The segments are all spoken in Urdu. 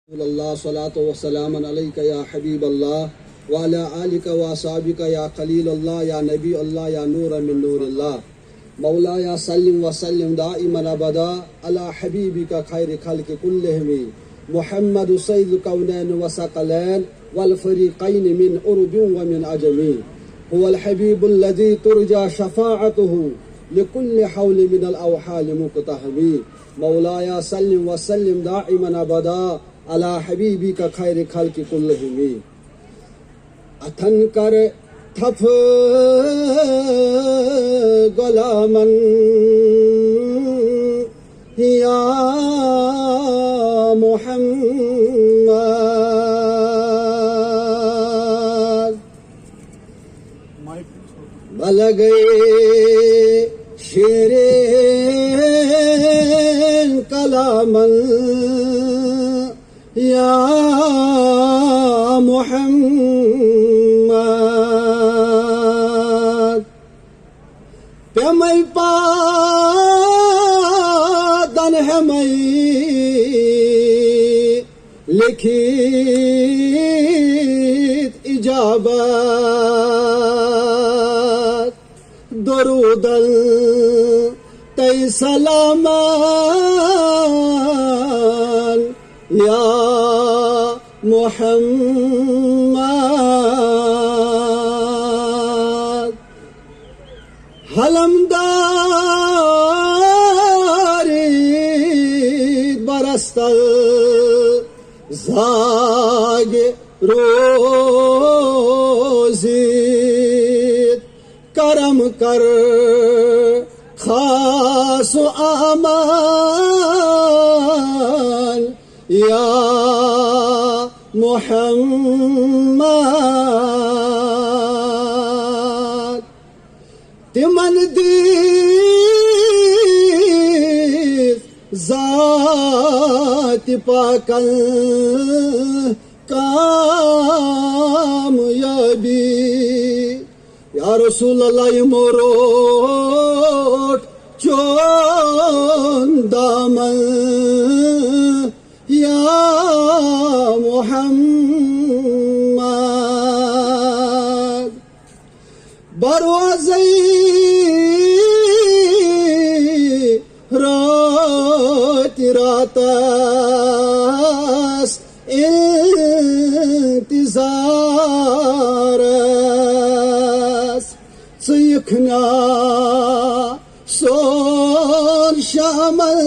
اللہ صلاۃ و سلام علیک یا حبیب اللہ وعلی آلک و اصحابک یا خلیل اللہ یا نبی اللہ یا نور من نور اللہ مولا یا سلم و سلم دائما ابدا علی حبیبک خیر خلق کلہم محمد سید کونین و ثقلین والفریقین من عرب و من عجم هو الحبیب الذی ترجى شفاعته لكل حول من الاوحال مقتحم مولا یا سلم و سلم دائما ابدا علی حبیبی کا خیر خلق کلہم اتھن کر تھپ غلامن یا محمد بل گئے شیر کلامن یا محمد پیمائی پادن ہمیں لکھیت اجابت درودل تی سلامان یا محمد حلمداری برستل زاگ روزید کرم کر خاص و امان یا محمد تمن دید ذات پاکل کامیابی یا رسول اللہ مروٹ چون دامن یا محمد بروازی رات راتس انتظارس سیکھنا سون شامل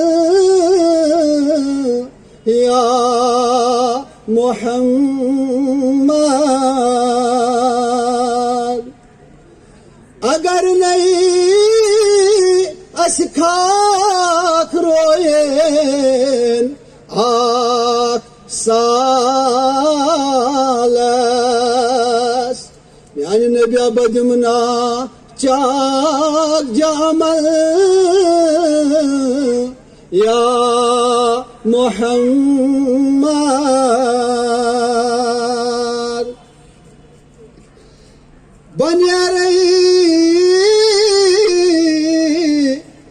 یا محمد اگر نہیں اسکھاک روئین آک سالس یعنی نبی بدمنا چاک جامل یا محمد بنیا رہی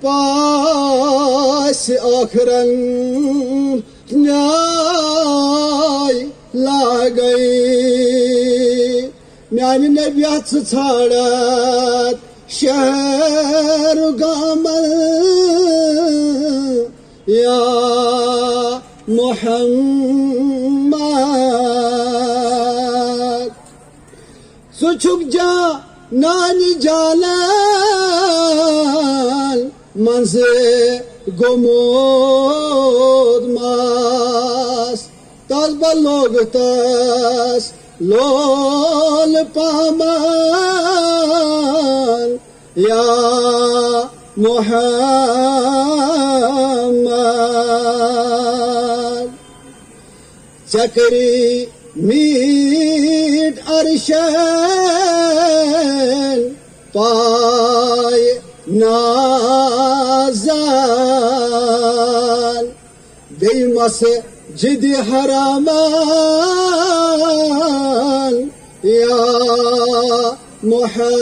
پاس آخرن نیائی لاگئی میانی نبیات ژھاڑت شہر گامل یا محمد سچک جا نانی جالال منزے گمود ماس تاز بلوگ تاس لول پامان یا محمد چکری میٹ عرشن پائے نازل بی مسجد حرامان یا محمد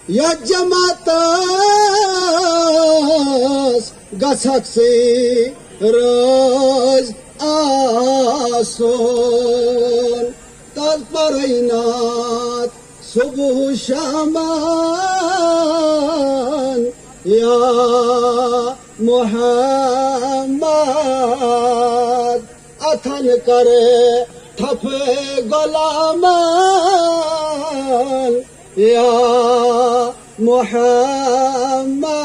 یا جماعت گژھکسٕے رٲزۍ آسُن تَتھ پَرٕنات صُبح شامن یا محمد اتھن کرے تھپے غلامن یا محمد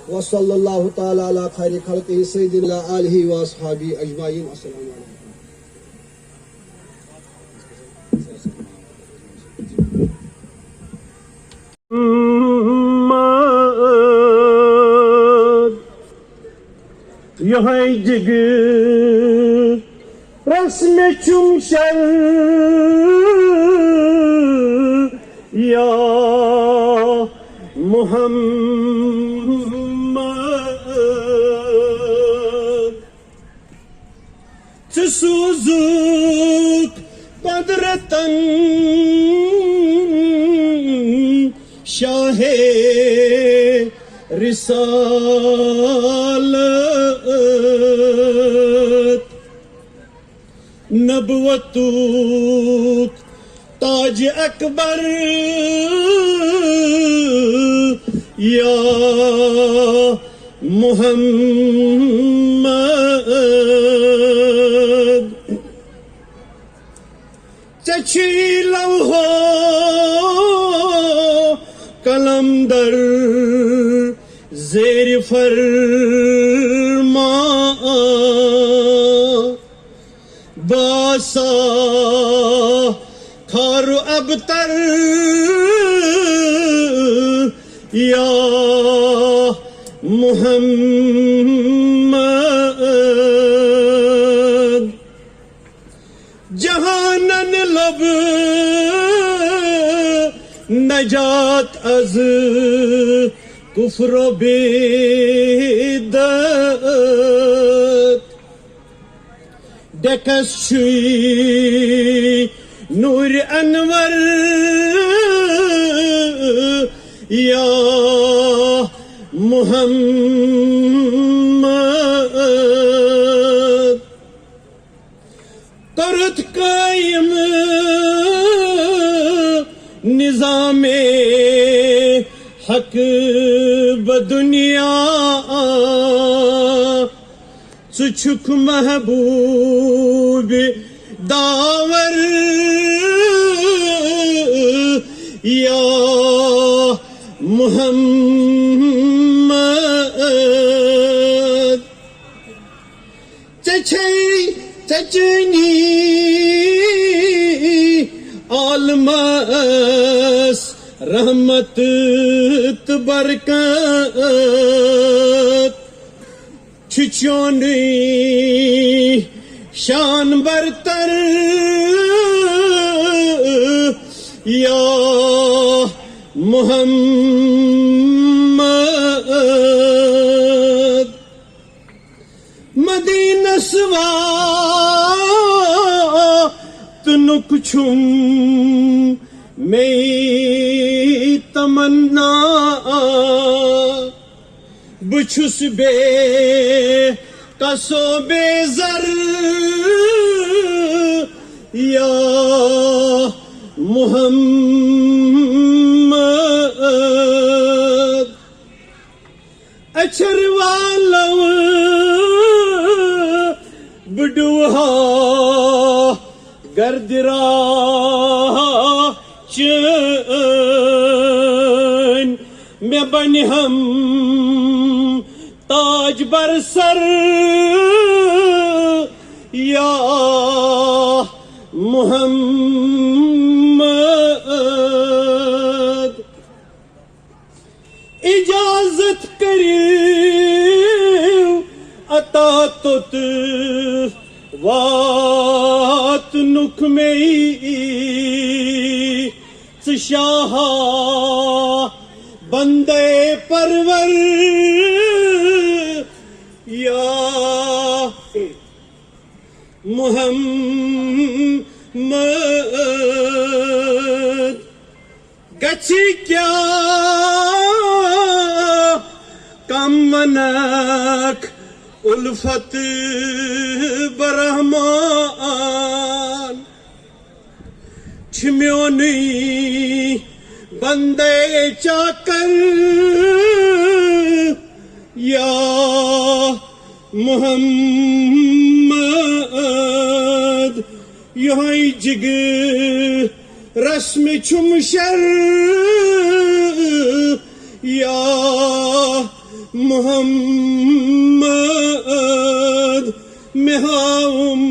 وصلی اللہ تعالی علی خیر خلقہ سیدنا آلہ و اصحابہ اجمعین. السلام علیکم. یہاں جگ رسم چمشل یا محمد سوزوک قدرتن شاہ رسالت نبوتوک تاج اکبر یا محمد چچی لوحو قلم در زیر فرمان باسا کھارو ابتر یا محمد جہانن لب نجات از کفر و بدعت ڈکس شوی نور انور یا محمد کرت قائم نظام حق بدنیا سچک محبوب داور یا محمد چچئی چچنی عالمس رحمت برکت چھچونی شان برتر یا محمد مدینہ سوات نکچھم میں تمنا بچھس بے کسو بے زر یا محمد اچھر والو بڈوہا گرد راہ چین میں بنی ہم تاج بر سر یا محمد اجازت کریو عطا تت وات نک میں شاہ بندے پرور یا محمد گچھی کیا کم Ek ulfat barahman Chimyoni bande chakar Ya Muhammad Yahi jig رسم چمشر یا محمد مہاوم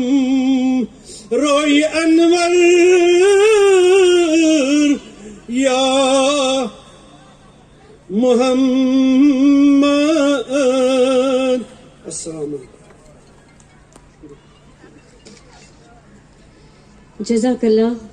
روی انور یا محمد السلام علیکم جزاک اللہ